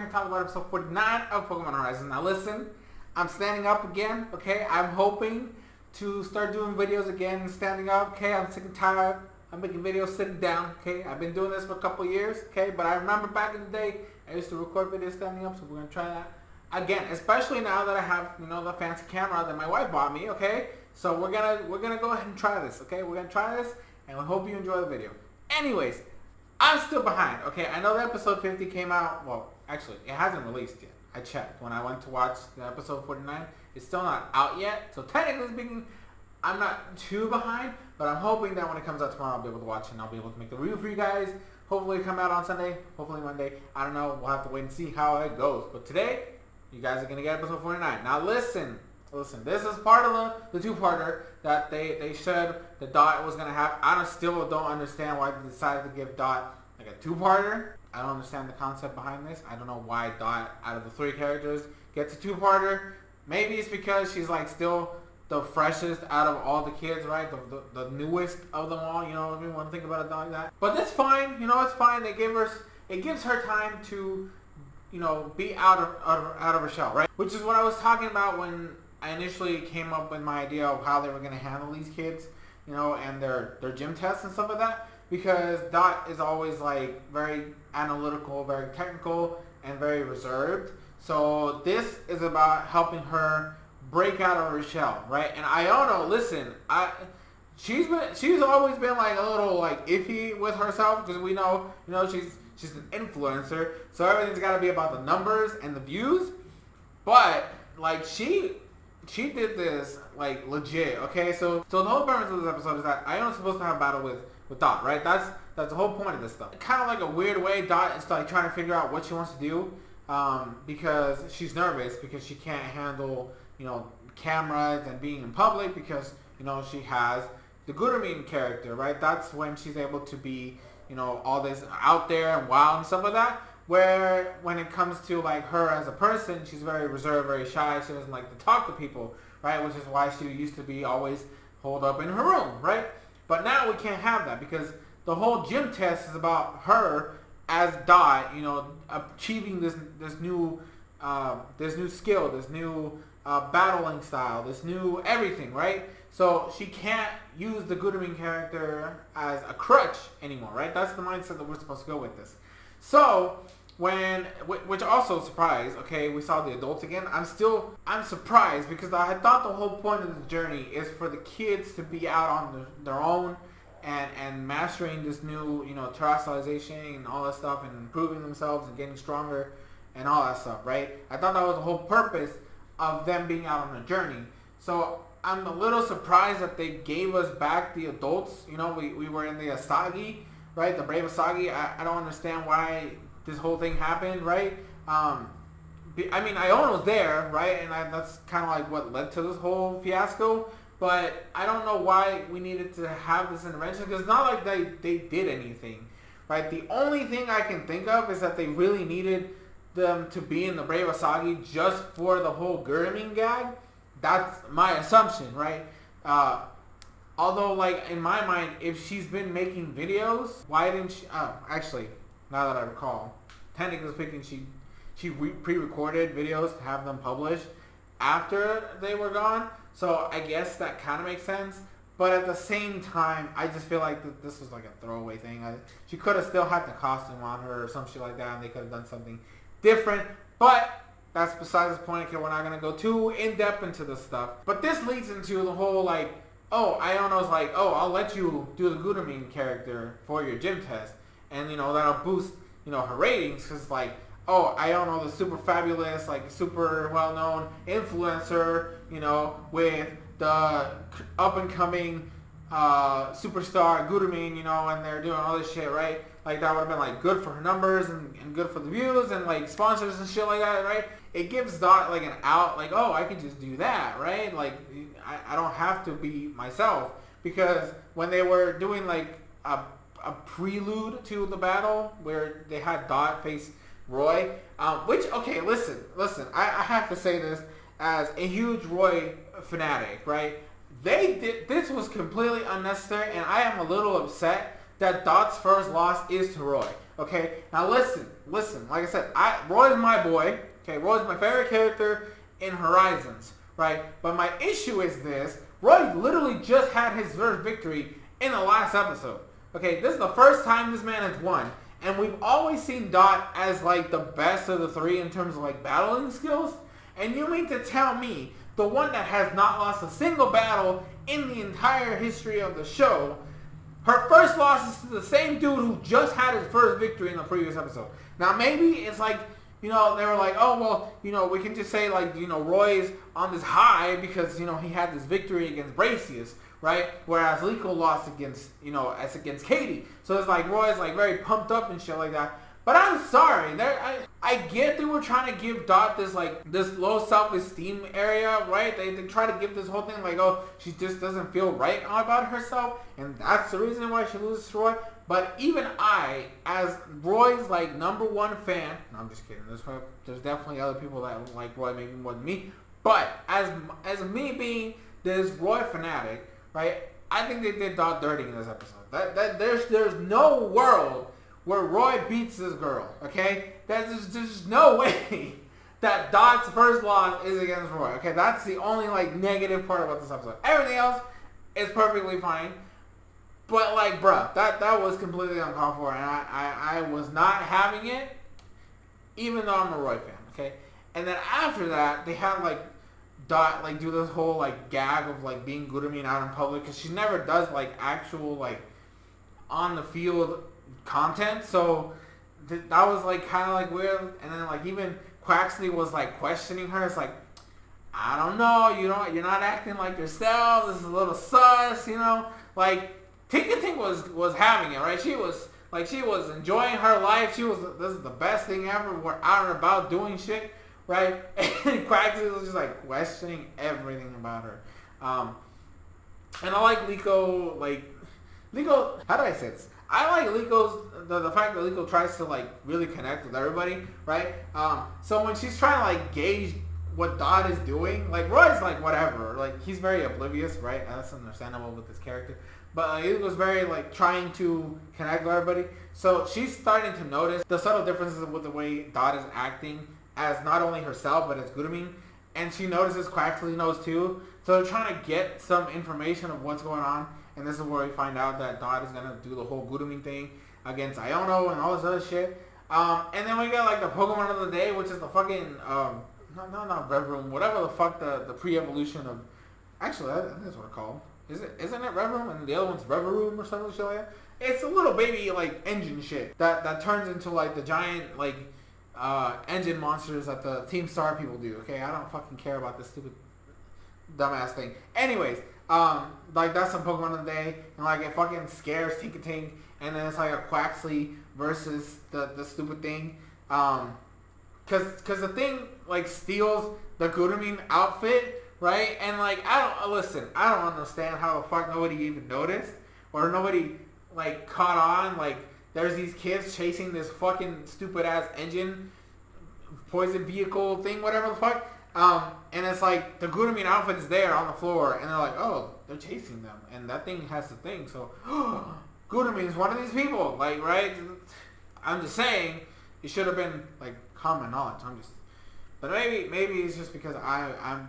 to talk about episode 49 of Pokemon Horizon. Now listen, I'm standing up again, okay? I'm hoping to start doing videos again standing up, okay? I'm sick and tired. I'm making videos sitting down, okay? I've been doing this for a couple years, okay? But I remember back in the day, I used to record videos standing up, so we're going to try that again. Especially now that I have, the fancy camera that my wife bought me, okay? So we're gonna go ahead and try this, okay? We're gonna try this, and we hope you enjoy the video. Anyways, I'm still behind, okay? I know that episode 50 came out, well, actually, it hasn't released yet. I checked. When I went to watch the episode 49, it's still not out yet. So technically speaking, I'm not too behind, but I'm hoping that when it comes out tomorrow, I'll be able to watch it and I'll be able to make the review for you guys. Hopefully it come out on Sunday, hopefully Monday. I don't know. We'll have to wait and see how it goes. But today, you guys are going to get episode 49. Now listen, this is part of the two-parter that they said the Dot was going to have. I still don't understand why they decided to give Dot like a two-parter. I don't understand the concept behind this. I don't know why Dot, out of the three characters, gets a two-parter. Maybe it's because she's like still the freshest out of all the kids, right? The newest of them all, if you want to think about it like that. But that's fine, it's fine. It gives her time to, be out of her shell, right? Which is what I was talking about when I initially came up with my idea of how they were going to handle these kids, and their gym tests and stuff like that. Because Dot is always like very analytical, very technical, and very reserved. So this is about helping her break out of her shell, right? And Iono, listen, she's always been like a little like iffy with herself because we know, she's an influencer, so everything's got to be about the numbers and the views. But like she did this like legit, okay? So the whole premise of this episode is that Iono's supposed to have a battle with Dot, right? That's the whole point of this stuff. Kind of like a weird way, Dot is like trying to figure out what she wants to do because she's nervous because she can't handle cameras and being in public because she has the Gurumine character, right? That's when she's able to be all this out there and wild and stuff like that. Where when it comes to like her as a person, she's very reserved, very shy. She doesn't like to talk to people, right? Which is why she used to be always holed up in her room, right? But now we can't have that because the whole gym test is about her as Dot, achieving this new skill, this new battling style, this new everything, right? So she can't use the Gurumine character as a crutch anymore, right? That's the mindset that we're supposed to go with this. So which also surprised, okay, we saw the adults again. I'm surprised because I had thought the whole point of the journey is for the kids to be out on their own and mastering this new, terrestrialization and all that stuff and improving themselves and getting stronger and all that stuff, right? I thought that was the whole purpose of them being out on a journey. So I'm a little surprised that they gave us back the adults. We were in the Asagi, right? The Brave Asagi. I don't understand why this whole thing happened, right? I mean, Iono was there, right? And that's kind of like what led to this whole fiasco. But I don't know why we needed to have this intervention because it's not like they did anything, right? The only thing I can think of is that they really needed them to be in the Brave Asagi just for the whole Gurumine gag. That's my assumption, right? Although, like, in my mind, if she's been making videos, why didn't she... Oh, actually, now that I recall, technically speaking, she pre-recorded videos to have them published after they were gone. So I guess that kind of makes sense. But at the same time, I just feel like this was like a throwaway thing. She could have still had the costume on her or some shit like that, and they could have done something different. But that's besides the point. Okay, we're not going to go too in-depth into this stuff. But this leads into the whole, like, Iono's like, I'll let you do the Gurumine character for your gym test. And, that'll boost, her ratings. Because, like, Iono, the super fabulous, like, super well-known influencer, with the up-and-coming superstar Gurumine, and they're doing all this shit, right? Like, that would have been, like, good for her numbers and good for the views and, like, sponsors and shit like that, right? It gives Dot, like, an out, like, I could just do that, right? Like, I don't have to be myself. Because when they were doing, like, a prelude to the battle where they had Dot face Roy, which, okay, listen, I have to say this as a huge Roy fanatic, right? This was completely unnecessary, and I am a little upset that Dot's first loss is to Roy. Okay, now listen. Like I said, Roy is my boy. Okay, Roy is my favorite character in Horizons, right? But my issue is this: Roy literally just had his first victory in the last episode. Okay, this is the first time this man has won, and we've always seen Dot as like the best of the three in terms of like battling skills. And you mean to tell me the one that has not lost a single battle in the entire history of the show, her first loss is to the same dude who just had his first victory in the previous episode. Now maybe it's like, you know, they were like, oh, well, you know, we can just say like, you know, Roy's on this high because, you know, he had this victory against Bracius, right? Whereas Liko lost against, you know, as against Katie. So it's like Roy's like very pumped up and shit like that. But I'm sorry, I get they were trying to give Dot this like this low self-esteem area, right? They try to give this whole thing like, oh, she just doesn't feel right about herself, and that's the reason why she loses to Roy. But even I, as Roy's like #1 fan, no, I'm just kidding. There's definitely other people that like Roy maybe more than me. But as me being this Roy fanatic, right? I think they did Dot dirty in this episode. There's no world where Roy beats this girl, okay? There's no way that Dot's first loss is against Roy, okay? That's the only, like, negative part about this episode. Everything else is perfectly fine. But, like, bruh, that was completely uncalled for, and I was not having it, even though I'm a Roy fan, okay? And then after that, they had, like, Dot, like, do this whole, like, gag of, like, being good to me out in public, because she never does, like, actual, like, on-the-field content, so that was like kind of like weird. And then like even Quaxley was like questioning her. It's like, I don't know, you're not acting like yourself. This is a little sus, you know. Like Tinka Tink was having it, right? She was enjoying her life. This is the best thing ever. We're out and about doing shit, right? And Quaxley was just like questioning everything about her. And I like Liko. How do I say this? I like Liko's, the fact that Liko tries to like really connect with everybody, right? So when she's trying to like gauge what Dot is doing, like Roy's like whatever, like he's very oblivious, right? That's understandable with this character. But Liko's very like trying to connect with everybody. So she's starting to notice the subtle differences with the way Dot is acting as not only herself but as Gudamine. And she notices Quaxley knows too. So they're trying to get some information of what's going on. And this is where we find out that Dot is going to do the whole Gudamine thing against Iono and all this other shit. And then we got like the Pokemon of the day, which is the fucking, not Rev Room, whatever the fuck the pre-evolution of, actually I think that's what it's called. Isn't it Rev Room? And the other one's Rev Room or something shit like that? It's a little baby like engine shit that turns into like the giant like engine monsters that the Team Star people do, okay? I don't fucking care about this stupid dumbass thing. Anyways, like that's some Pokemon of the day, and like it fucking scares Tinka Tink, and then it's like a Quaxley versus the stupid thing, cause the thing like steals the Gudamine outfit, right? And like I don't understand how the fuck nobody even noticed, or nobody like caught on. Like there's these kids chasing this fucking stupid ass engine, poison vehicle thing, whatever the fuck. And it's like the Gudamine outfit is there on the floor, and they're like, oh, they're chasing them, and that thing has the thing, so Gudamine is one of these people, like, right? I'm just saying, it should have been like common knowledge. But maybe it's just because I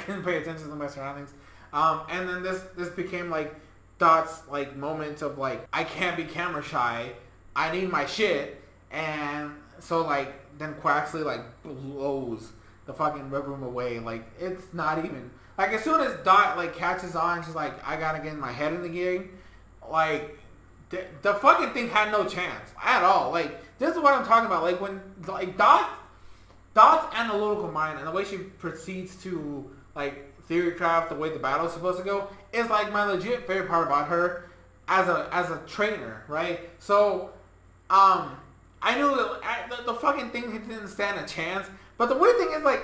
didn't pay attention to my surroundings. And then this became like Dot's like moment of like, I can't be camera shy, I need my shit, and so like then Quaxley like blows the fucking Rev Room away. Like it's not even like, as soon as Dot like catches on, she's like, I gotta get my head in the game. Like the fucking thing had no chance at all. Like this is what I'm talking about. Like when like Dot's analytical mind and the way she proceeds to like theory craft the way the battle's supposed to go is like my legit favorite part about her as a trainer, right? So I knew that the fucking thing didn't stand a chance. But the weird thing is, like,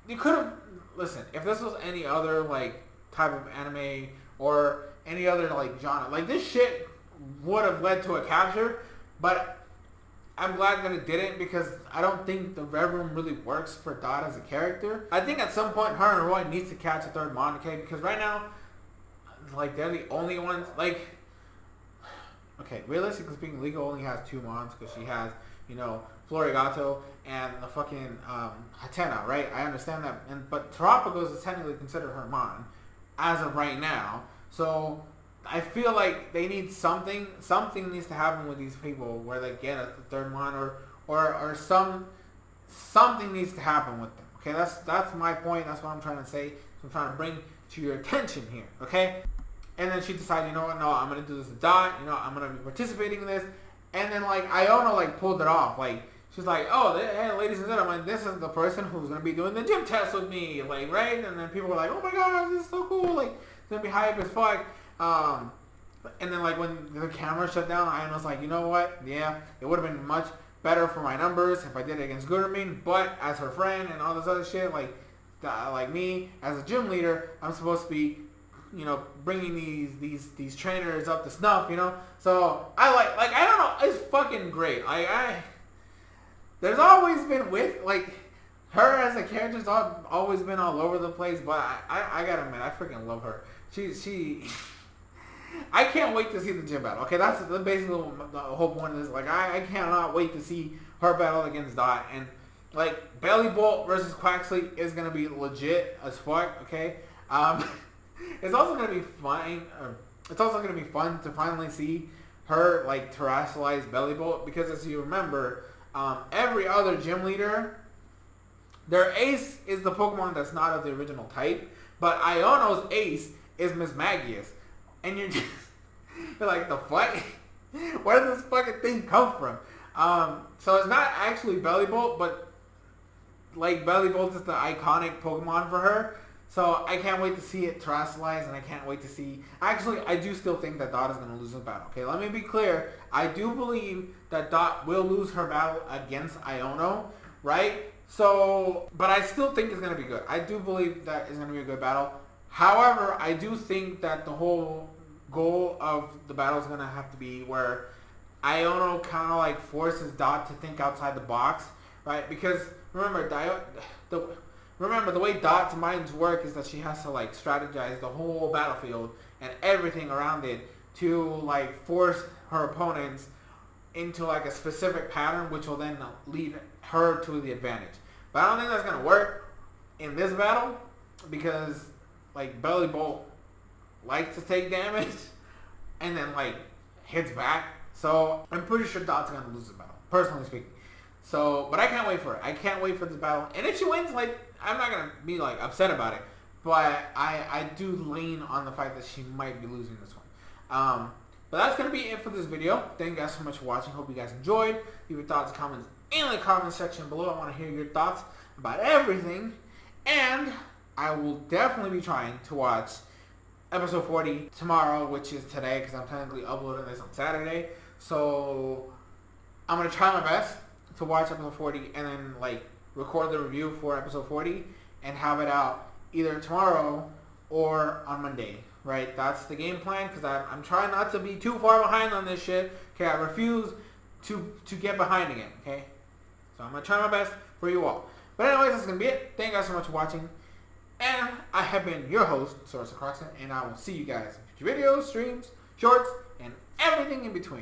you could have, listen, if this was any other, like, type of anime or any other, like, genre, like, this shit would have led to a capture, but I'm glad that it didn't, because I don't think the Rev Room really works for Dot as a character. I think at some point, her and Roy needs to catch a third Monocade, because right now, like, they're the only ones, like, okay, realistically speaking, Liga only has 2 mons because she has, you know, Florigato and the fucking Hatena, right? I understand that, but Terapagos is technically considered her mon as of right now. So I feel like they need something needs to happen with these people where they get a 3rd mon or something needs to happen with them. Okay, that's my point. That's what I'm trying to say. So I'm trying to bring to your attention here. Okay, and then she decided, you know what? No, I'm gonna do this with Dot. You know, I'm gonna be participating in this. And then like Iono like pulled it off. Like she's like, oh, hey, ladies and gentlemen, this is the person who's gonna be doing the gym test with me. Like, right? And then people were like, oh my god, this is so cool. Like, it's gonna be hype as fuck. And then like when the camera shut down, Iono's like, you know what? Yeah, it would have been much better for my numbers if I did it against Gurmin, but as her friend and all this other shit, like me as a gym leader, I'm supposed to be, you know, bringing these trainers up to snuff, you know. So I like I don't know, it's fucking great. There's always been with like her as a character's always been all over the place, but I gotta admit, I freaking love her. She I can't wait to see the gym battle. Okay, that's basically the whole point of this. Like, I cannot wait to see her battle against Dot. And, like, Belly Bolt versus Quaxley is going to be legit as fuck, okay? It's also going to be fun. It's also going to be fun to finally see her, like, terrestrialize Belly Bolt. Because, as you remember, every other gym leader, their ace is the Pokemon that's not of the original type. But Iono's ace is Miss Magius. And you're like, the fuck? Where did this fucking thing come from? So it's not actually Belly Bolt, but like Belly Bolt is the iconic Pokemon for her. So I can't wait to see it terrestrialize, and I can't wait to see. Actually, I do still think that Dot is going to lose the battle. Okay, let me be clear. I do believe that Dot will lose her battle against Iono, right? So, but I still think it's going to be good. I do believe that it's going to be a good battle. However, I do think that the whole goal of the battle is going to have to be where Iono kind of like forces Dot to think outside the box, right? Because remember, the way Dot's minds work is that she has to like strategize the whole battlefield and everything around it to like force her opponents into like a specific pattern, which will then lead her to the advantage. But I don't think that's going to work in this battle because like Belly Bolt likes to take damage and then like hits back. So I'm pretty sure Dot's gonna lose the battle, personally speaking. So, but I can't wait for it. I can't wait for this battle. And if she wins, like, I'm not gonna be like upset about it. But I do lean on the fact that she might be losing this one. But that's gonna be it for this video. Thank you guys so much for watching. Hope you guys enjoyed. Leave your thoughts, comments in the comment section below. I want to hear your thoughts about everything. And I will definitely be trying to watch episode 40 tomorrow, which is today, because I'm technically uploading this on Saturday. So I'm going to try my best to watch episode 40 and then like record the review for episode 40 and have it out either tomorrow or on Monday, right? That's the game plan, because I'm trying not to be too far behind on this shit. Okay, I refuse to get behind again, okay? So I'm going to try my best for you all. But anyways, that's going to be it. Thank you guys so much for watching. And I have been your host, SoresanCrockxen, and I will see you guys in future videos, streams, shorts, and everything in between.